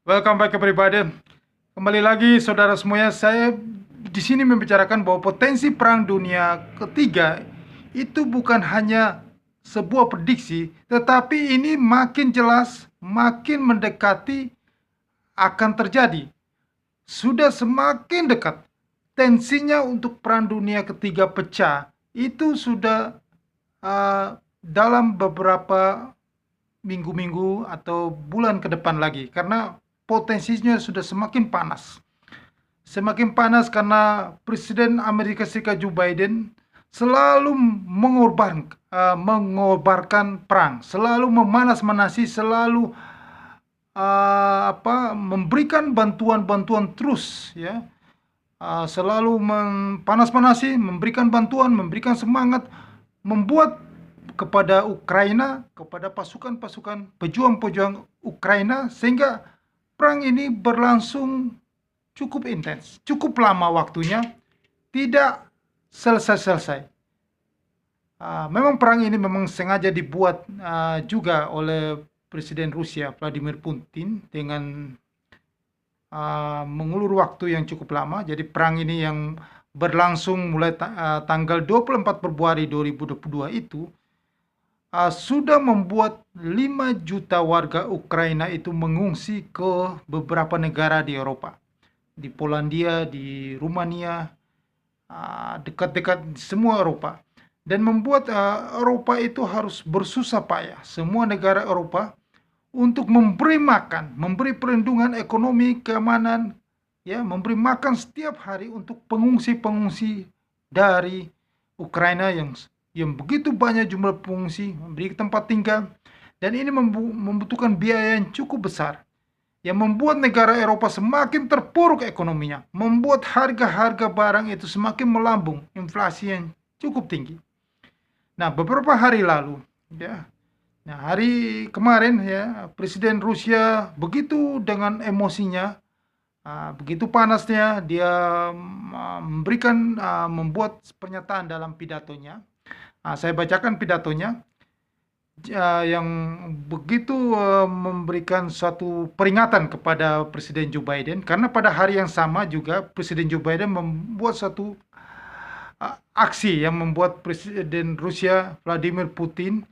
Welcome back everybody. Kembali lagi saudara semuanya, saya di sini membicarakan bahwa potensi perang dunia ketiga itu bukan hanya sebuah prediksi, tetapi ini makin jelas, makin mendekati akan terjadi. Sudah semakin dekat. Tensinya untuk perang dunia ketiga pecah itu sudah dalam beberapa minggu-minggu atau bulan ke depan lagi, karena potensinya sudah semakin panas. Semakin panas karena Presiden Amerika Serikat Joe Biden selalu mengobarkan perang, selalu memanas-manasi, selalu memberikan bantuan-bantuan terus, ya. Selalu panas-panasi, memberikan bantuan, memberikan semangat, membuat kepada Ukraina, kepada pasukan-pasukan pejuang-pejuang Ukraina, sehingga perang ini berlangsung cukup intens, cukup lama waktunya, tidak selesai-selesai. Memang perang ini memang sengaja dibuat juga oleh Presiden Rusia Vladimir Putin dengan mengulur waktu yang cukup lama. Jadi perang ini yang berlangsung mulai tanggal 24 Februari 2022 itu sudah membuat 5 juta warga Ukraina itu mengungsi ke beberapa negara di Eropa. Di Polandia, di Rumania, dekat-dekat semua Eropa. Dan membuat Eropa itu harus bersusah payah, semua negara Eropa, untuk memberi makan, memberi perlindungan ekonomi, keamanan, ya, memberi makan setiap hari untuk pengungsi-pengungsi dari Ukraina yang begitu banyak jumlah pengungsi, memberi tempat tinggal, dan ini membutuhkan biaya yang cukup besar, yang membuat negara Eropa semakin terpuruk ekonominya, membuat harga-harga barang itu semakin melambung, inflasi yang cukup tinggi. Nah, beberapa hari lalu, ya, nah hari kemarin, ya, Presiden Rusia begitu dengan emosinya, begitu panasnya, dia membuat pernyataan dalam pidatonya. Saya bacakan pidatonya, yang begitu memberikan suatu peringatan kepada Presiden Joe Biden, karena pada hari yang sama juga Presiden Joe Biden membuat suatu aksi yang membuat Presiden Rusia Vladimir Putin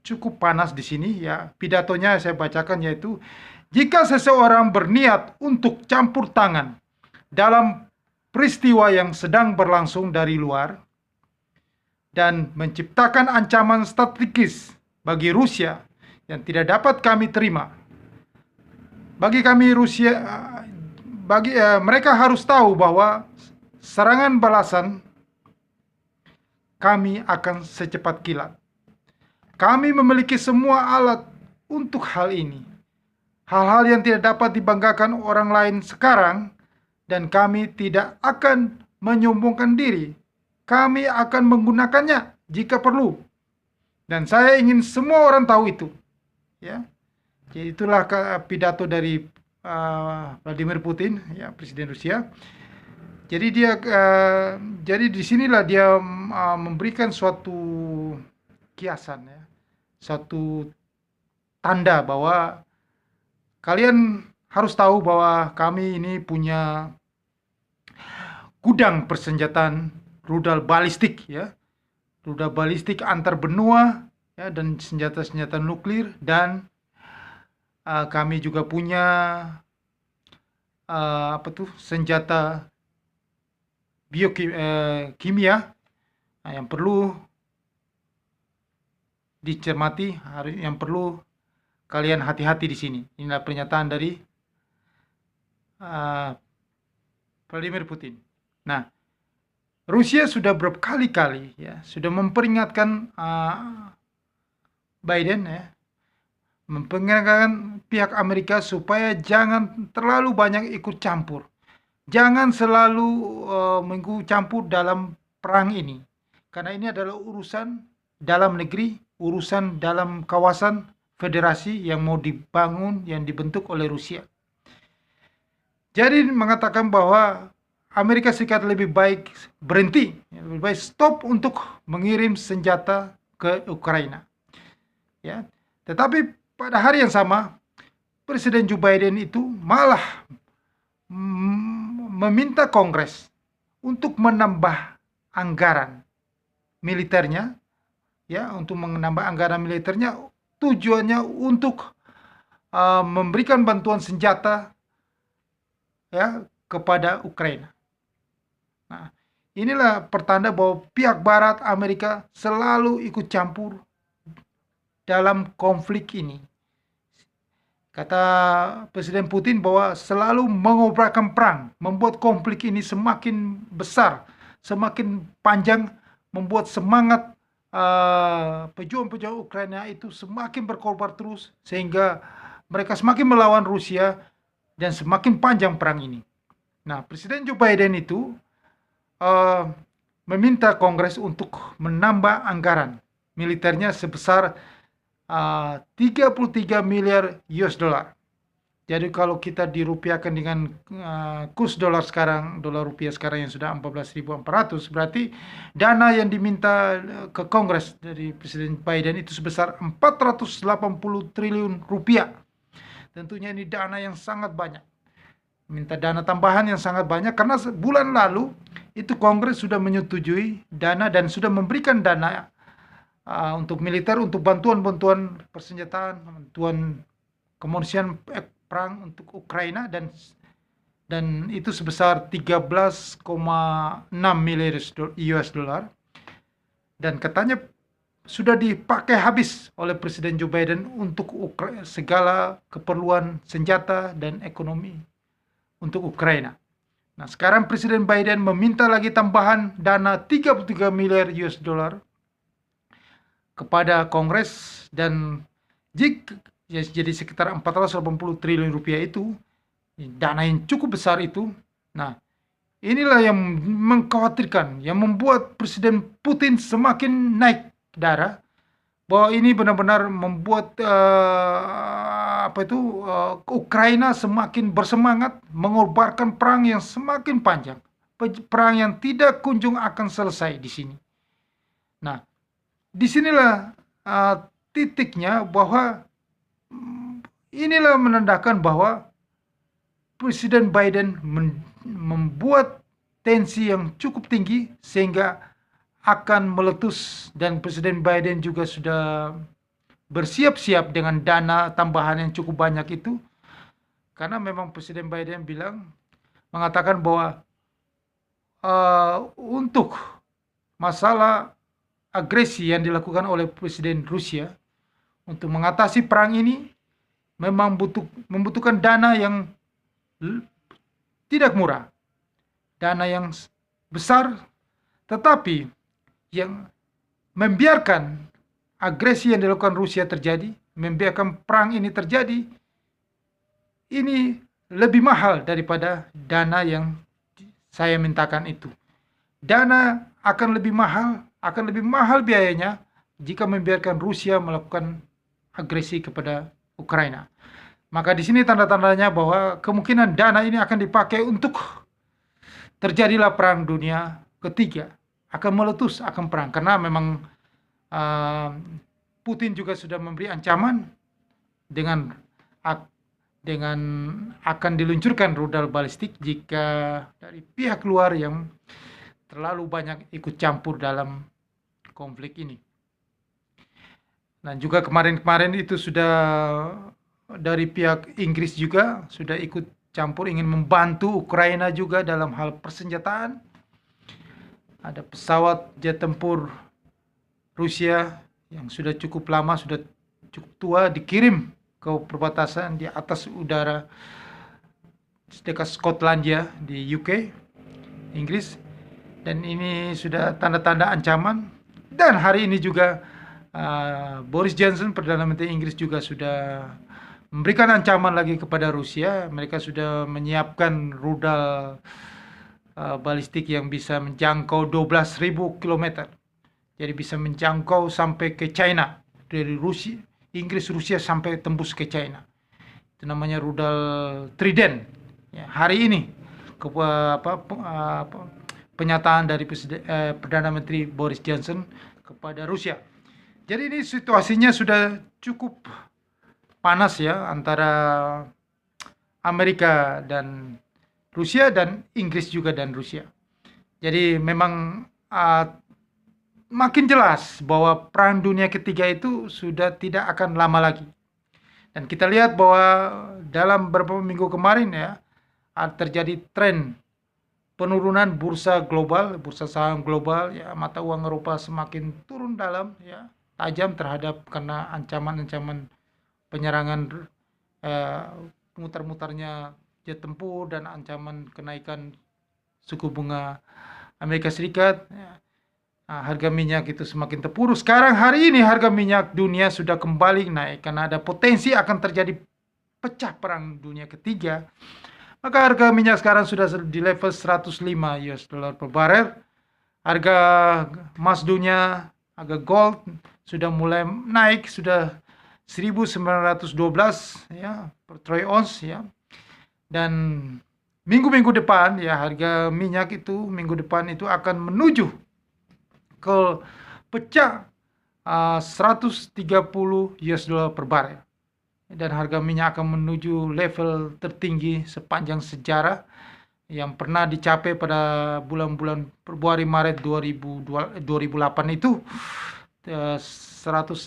cukup panas di sini, ya. Pidatonya saya bacakan, yaitu, jika seseorang berniat untuk campur tangan dalam peristiwa yang sedang berlangsung dari luar dan menciptakan ancaman strategis bagi Rusia yang tidak dapat kami terima, bagi kami Rusia, mereka harus tahu bahwa serangan balasan kami akan secepat kilat. Kami memiliki semua alat untuk hal ini. Hal-hal yang tidak dapat dibanggakan orang lain sekarang, dan kami tidak akan menyombongkan diri. Kami akan menggunakannya jika perlu. Dan saya ingin semua orang tahu itu. Ya. Jadi itulah pidato dari Vladimir Putin, ya, Presiden Rusia. Jadi disinilah dia memberikan suatu kiasan, ya, satu tanda bahwa kalian harus tahu bahwa kami ini punya gudang persenjataan rudal balistik, ya, rudal balistik antar benua, ya, dan senjata-senjata nuklir, dan kami juga punya senjata biokimia yang perlu dicermati, yang perlu kalian hati-hati di sini. Inilah pernyataan dari Vladimir Putin. Nah, Rusia sudah berkali-kali, ya, sudah memperingatkan Biden, ya, memperingatkan pihak Amerika supaya jangan terlalu banyak ikut campur. Jangan selalu mengikut campur dalam perang ini. Karena ini adalah urusan dalam negeri, urusan dalam kawasan federasi yang mau dibangun, yang dibentuk oleh Rusia. Jadi mengatakan bahwa Amerika Serikat lebih baik berhenti, lebih baik stop untuk mengirim senjata ke Ukraina. Ya. Tetapi pada hari yang sama, Presiden Joe Biden itu malah meminta Kongres untuk menambah anggaran militernya, ya, untuk menambah anggaran militernya, tujuannya untuk memberikan bantuan senjata, ya, kepada Ukraina. Nah, inilah pertanda bahwa pihak Barat Amerika selalu ikut campur dalam konflik ini. Kata Presiden Putin bahwa selalu mengobarkan perang, membuat konflik ini semakin besar, semakin panjang, membuat semangat pejuang-pejuang Ukraina itu semakin berkorban terus, sehingga mereka semakin melawan Rusia dan semakin panjang perang ini. Nah, Presiden Joe Biden itu meminta Kongres untuk menambah anggaran militernya sebesar 33 miliar US dollar. Jadi kalau kita dirupiahkan dengan kurs dolar sekarang, dolar rupiah sekarang yang sudah 14.400, berarti dana yang diminta ke Kongres dari Presiden Biden itu sebesar 480 triliun rupiah. Tentunya ini dana yang sangat banyak. Minta dana tambahan yang sangat banyak karena bulan lalu itu Kongres sudah menyetujui dana dan sudah memberikan dana untuk militer, untuk bantuan-bantuan persenjataan, bantuan kemanusiaan perang untuk Ukraina, dan itu sebesar 13,6 miliar US dollar, dan katanya sudah dipakai habis oleh Presiden Joe Biden untuk segala keperluan senjata dan ekonomi untuk Ukraina. Nah, sekarang Presiden Biden meminta lagi tambahan dana 33 miliar US dollar kepada Kongres, dan jadi sekitar 480 triliun rupiah itu, dana yang cukup besar itu. Nah, inilah yang mengkhawatirkan, yang membuat Presiden Putin semakin naik darah, bahwa ini benar-benar membuat Ukraina semakin bersemangat mengorbankan perang yang semakin panjang, perang yang tidak kunjung akan selesai di sini. Nah, disinilah titiknya bahwa inilah menandakan bahwa Presiden Biden membuat tensi yang cukup tinggi sehingga akan meletus, dan Presiden Biden juga sudah bersiap-siap dengan dana tambahan yang cukup banyak itu, karena memang Presiden Biden mengatakan bahwa untuk masalah agresi yang dilakukan oleh Presiden Rusia untuk mengatasi perang ini memang membutuhkan dana yang tidak murah, dana yang besar, tetapi yang membiarkan agresi yang dilakukan Rusia terjadi, membiarkan perang ini terjadi, ini lebih mahal daripada dana yang saya mintakan itu. Dana akan lebih mahal biayanya jika membiarkan Rusia melakukan agresi kepada Ukraina. Maka di sini tanda-tandanya bahwa kemungkinan dana ini akan dipakai untuk terjadilah perang dunia ketiga, akan meletus, akan perang, karena memang Putin juga sudah memberi ancaman dengan akan diluncurkan rudal balistik jika dari pihak luar yang terlalu banyak ikut campur dalam konflik ini. Dan juga kemarin-kemarin itu sudah dari pihak Inggris juga sudah ikut campur, ingin membantu Ukraina juga dalam hal persenjataan. Ada pesawat jet tempur Rusia yang sudah cukup lama, sudah cukup tua, dikirim ke perbatasan di atas udara dekat Skotlandia di UK, Inggris. Dan ini sudah tanda-tanda ancaman. Dan hari ini juga Boris Johnson, Perdana Menteri Inggris, juga sudah memberikan ancaman lagi kepada Rusia. Mereka sudah menyiapkan rudal balistik yang bisa menjangkau 12.000 km. Jadi bisa menjangkau sampai ke China. Dari Rusia, Inggris, Rusia sampai tembus ke China. Itu namanya rudal Trident. Ya, hari ini pernyataan dari Perdana Menteri Boris Johnson kepada Rusia. Jadi ini situasinya sudah cukup panas ya antara Amerika dan Rusia dan Inggris juga dan Rusia. Jadi memang makin jelas bahwa Perang Dunia Ketiga itu sudah tidak akan lama lagi. Dan kita lihat bahwa dalam beberapa minggu kemarin ya terjadi tren penurunan bursa global, bursa saham global ya, mata uang Eropa semakin turun dalam ya, tajam terhadap karena ancaman-ancaman penyerangan eh, mutar-mutarnya jet tempur dan ancaman kenaikan suku bunga Amerika Serikat ya. Nah, harga minyak itu semakin terpuruk. Sekarang hari ini harga minyak dunia sudah kembali naik karena ada potensi akan terjadi pecah perang dunia ketiga. Maka harga minyak sekarang sudah di level 105 US dollar per barel. Harga emas dunia, harga gold sudah mulai naik, sudah 1912 ya per troy ounce ya. Dan minggu-minggu depan ya harga minyak itu minggu depan itu akan menuju ke pecah 130 US dollar per barel. Dan harga minyak akan menuju level tertinggi sepanjang sejarah yang pernah dicapai pada bulan-bulan Februari Maret 2008 itu 149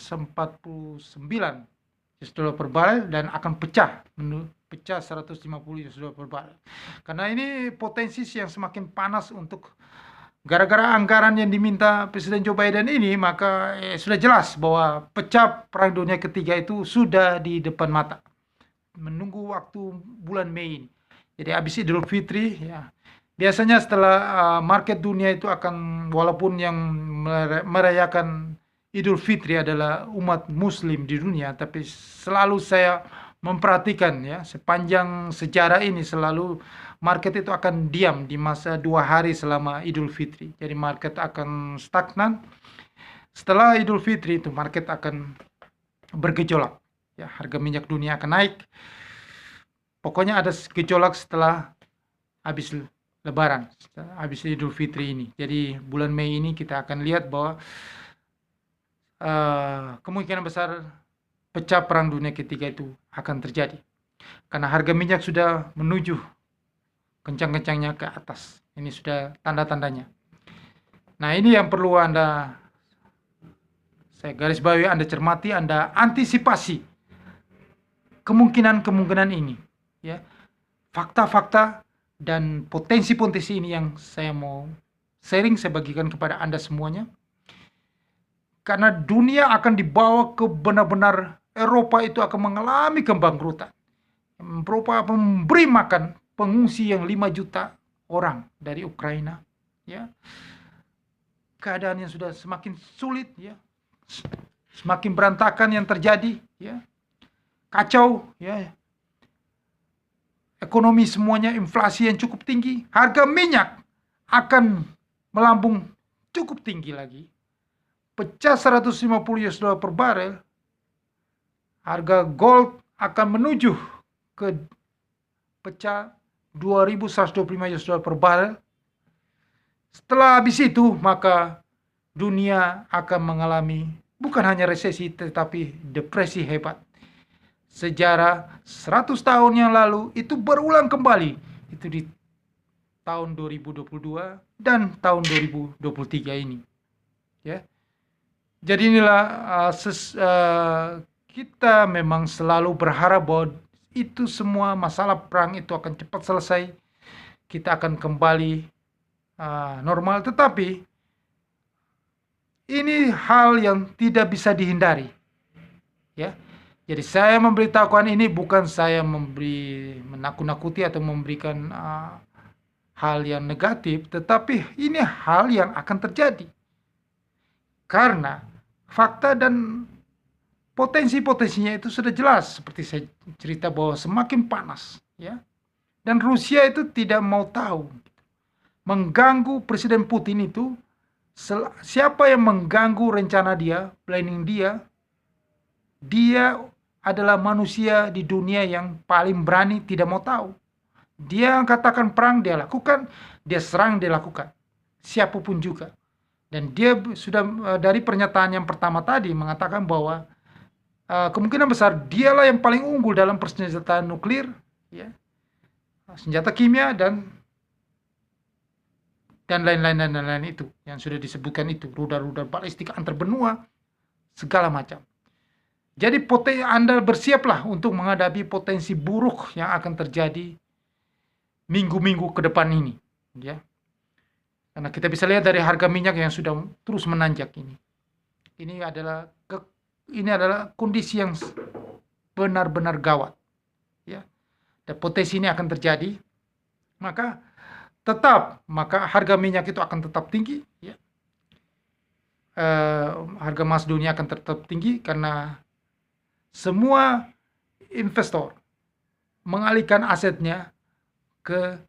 US dollar per barel dan akan pecah 150 US dollar per barel. Karena ini potensi yang semakin panas untuk gara-gara anggaran yang diminta Presiden Joe Biden ini, maka sudah jelas bahwa pecah Perang Dunia Ketiga itu sudah di depan mata. Menunggu waktu bulan Mei ini. Jadi habis Idul Fitri, ya. Biasanya setelah market dunia itu akan, walaupun yang merayakan Idul Fitri adalah umat Muslim di dunia, tapi selalu saya memperhatikan ya sepanjang sejarah ini selalu market itu akan diam di masa 2 hari selama Idul Fitri. Jadi market akan stagnan. Setelah Idul Fitri itu market akan bergejolak. Ya, harga minyak dunia akan naik. Pokoknya ada gejolak setelah habis Lebaran, habis Idul Fitri ini. Jadi bulan Mei ini kita akan lihat bahwa kemungkinan besar pecah Perang Dunia Ketiga itu akan terjadi. Karena harga minyak sudah menuju kencang-kencangnya ke atas. Ini sudah tanda-tandanya. Nah, ini yang perlu saya garis bawahi, Anda cermati, Anda antisipasi kemungkinan-kemungkinan ini. Ya, fakta-fakta dan potensi-potensi ini yang saya mau sharing, saya bagikan kepada Anda semuanya. Karena dunia akan dibawa ke benar-benar Eropa itu akan mengalami kebangkrutan. Eropa memberi makan pengungsi yang 5 juta orang dari Ukraina, ya. Keadaan yang sudah semakin sulit, ya. Semakin berantakan yang terjadi, ya. Kacau, ya. Ekonomi semuanya, inflasi yang cukup tinggi, harga minyak akan melambung cukup tinggi lagi. Pecah 150 US dollar per barel. Harga gold akan menuju ke pecah 2.125 US dollar per barel. Setelah habis itu, maka dunia akan mengalami bukan hanya resesi, tetapi depresi hebat. Sejarah 100 tahun yang lalu itu berulang kembali. Itu di tahun 2022 dan tahun 2023 ini. Ya. Jadi inilah kita memang selalu berharap bahwa itu semua masalah perang itu akan cepat selesai. Kita akan kembali normal. Tetapi ini hal yang tidak bisa dihindari. Ya. Jadi saya memberitahukan ini bukan saya menakut-nakuti atau memberikan hal yang negatif, tetapi ini hal yang akan terjadi. Karena fakta dan potensi-potensinya itu sudah jelas, seperti saya cerita bahwa semakin panas, ya. Dan Rusia itu tidak mau tahu. Mengganggu Presiden Putin itu, siapa yang mengganggu rencana dia, planning dia, dia adalah manusia di dunia yang paling berani, tidak mau tahu. Dia katakan perang, dia lakukan. Dia serang, dia lakukan. Siapapun juga. Dan dia sudah dari pernyataan yang pertama tadi mengatakan bahwa kemungkinan besar dialah yang paling unggul dalam persenjataan nuklir, ya, senjata kimia dan lain-lain itu yang sudah disebutkan itu, rudal-rudal balistik antar benua, segala macam. Jadi Anda bersiaplah untuk menghadapi potensi buruk yang akan terjadi minggu-minggu ke depan ini, ya. Karena kita bisa lihat dari harga minyak yang sudah terus menanjak ini. Ini adalah kondisi yang benar-benar gawat, ya. Dan potensi ini akan terjadi, maka harga minyak itu akan tetap tinggi, ya. Harga emas dunia akan tetap tinggi karena semua investor mengalihkan asetnya ke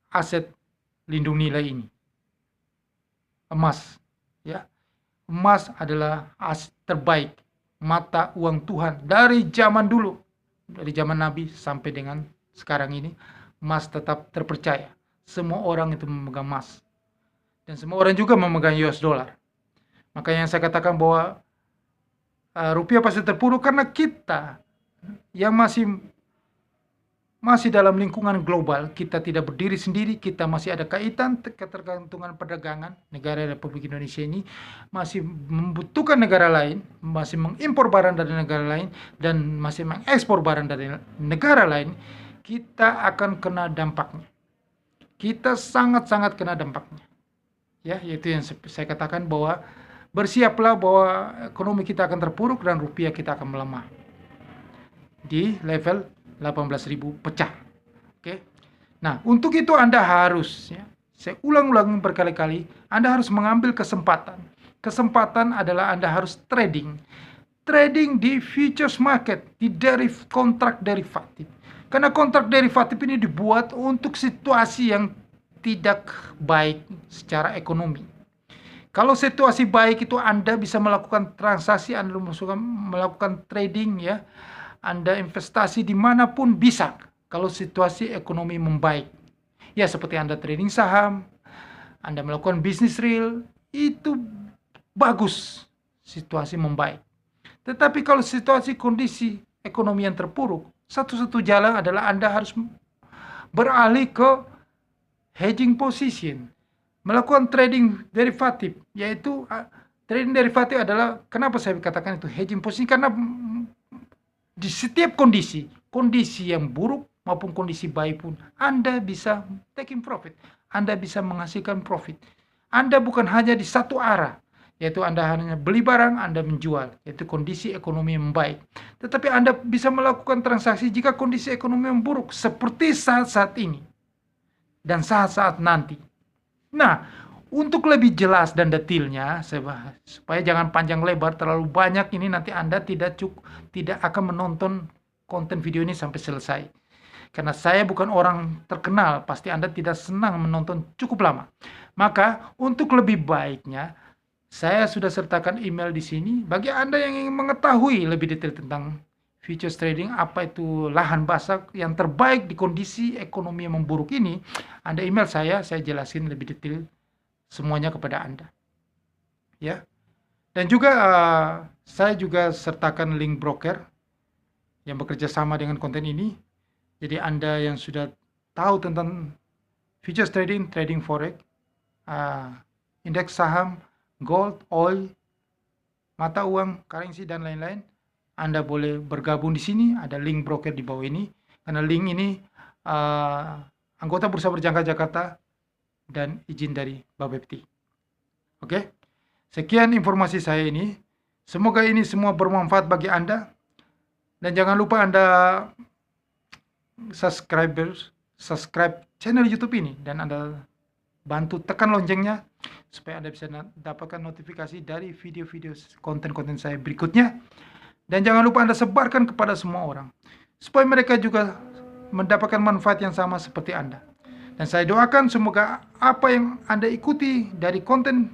aset lindung nilai ini, emas, ya. Emas adalah aset terbaik, mata uang Tuhan dari zaman dulu, dari zaman Nabi sampai dengan sekarang ini. Emas tetap terpercaya. Semua orang itu memegang emas, dan semua orang juga memegang US dollar. Maka yang saya katakan bahwa rupiah pasti terpuruk karena kita yang masih dalam lingkungan global, kita tidak berdiri sendiri, kita masih ada kaitan ketergantungan perdagangan. Negara Republik Indonesia ini masih membutuhkan negara lain, masih mengimpor barang dari negara lain, dan masih mengekspor barang dari negara lain. Kita akan kena dampaknya. Kita sangat-sangat kena dampaknya. Ya, yaitu yang saya katakan bahwa bersiaplah bahwa ekonomi kita akan terpuruk dan rupiah kita akan melemah di level 18.000 pecah. Oke. Nah, untuk itu Anda harus, ya, saya ulang-ulang berkali-kali, Anda harus mengambil kesempatan. Kesempatan adalah Anda harus trading. Trading di futures market, di kontrak derivatif. Karena kontrak derivatif ini dibuat untuk situasi yang tidak baik secara ekonomi. Kalau situasi baik itu Anda bisa melakukan transaksi, Anda melakukan trading, ya. Anda investasi dimanapun bisa kalau situasi ekonomi membaik. Ya, seperti Anda trading saham, Anda melakukan bisnis real, itu bagus situasi membaik. Tetapi kalau situasi kondisi ekonomi yang terpuruk, satu-satu jalan adalah Anda harus beralih ke hedging position, melakukan trading derivatif, yaitu trading derivatif adalah, kenapa saya katakan itu hedging position, karena di setiap kondisi yang buruk maupun kondisi baik pun, Anda bisa taking profit, Anda bisa menghasilkan profit. Anda bukan hanya di satu arah, yaitu Anda hanya beli barang, Anda menjual, yaitu kondisi ekonomi yang baik. Tetapi Anda bisa melakukan transaksi jika kondisi ekonomi yang buruk, seperti saat-saat ini dan saat-saat nanti. Nah, untuk lebih jelas dan detailnya, supaya jangan panjang lebar terlalu banyak ini, nanti Anda tidak akan menonton konten video ini sampai selesai. Karena saya bukan orang terkenal, pasti Anda tidak senang menonton cukup lama. Maka untuk lebih baiknya, saya sudah sertakan email di sini. Bagi Anda yang ingin mengetahui lebih detail tentang futures trading, apa itu lahan basah yang terbaik di kondisi ekonomi yang memburuk ini, Anda email saya jelasin lebih detail semuanya kepada Anda. Ya. Dan juga saya juga sertakan link broker yang bekerja sama dengan konten ini. Jadi Anda yang sudah tahu tentang futures trading, trading forex, indeks saham, gold, oil, mata uang, currency, dan lain-lain, Anda boleh bergabung di sini. Ada link broker di bawah ini. Karena link ini anggota Bursa Berjangka Jakarta dan izin dari Bapepti. Oke, sekian informasi saya ini. Semoga ini semua bermanfaat bagi Anda. Dan jangan lupa Anda subscribe channel YouTube ini, dan Anda bantu tekan loncengnya supaya Anda bisa dapatkan notifikasi dari video-video konten-konten saya berikutnya. Dan jangan lupa Anda sebarkan kepada semua orang supaya mereka juga mendapatkan manfaat yang sama seperti Anda. Dan saya doakan semoga apa yang Anda ikuti dari konten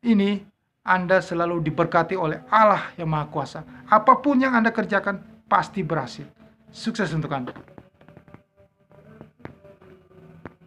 ini, Anda selalu diberkati oleh Allah yang Maha Kuasa. Apapun yang Anda kerjakan pasti berhasil. Sukses untuk Anda.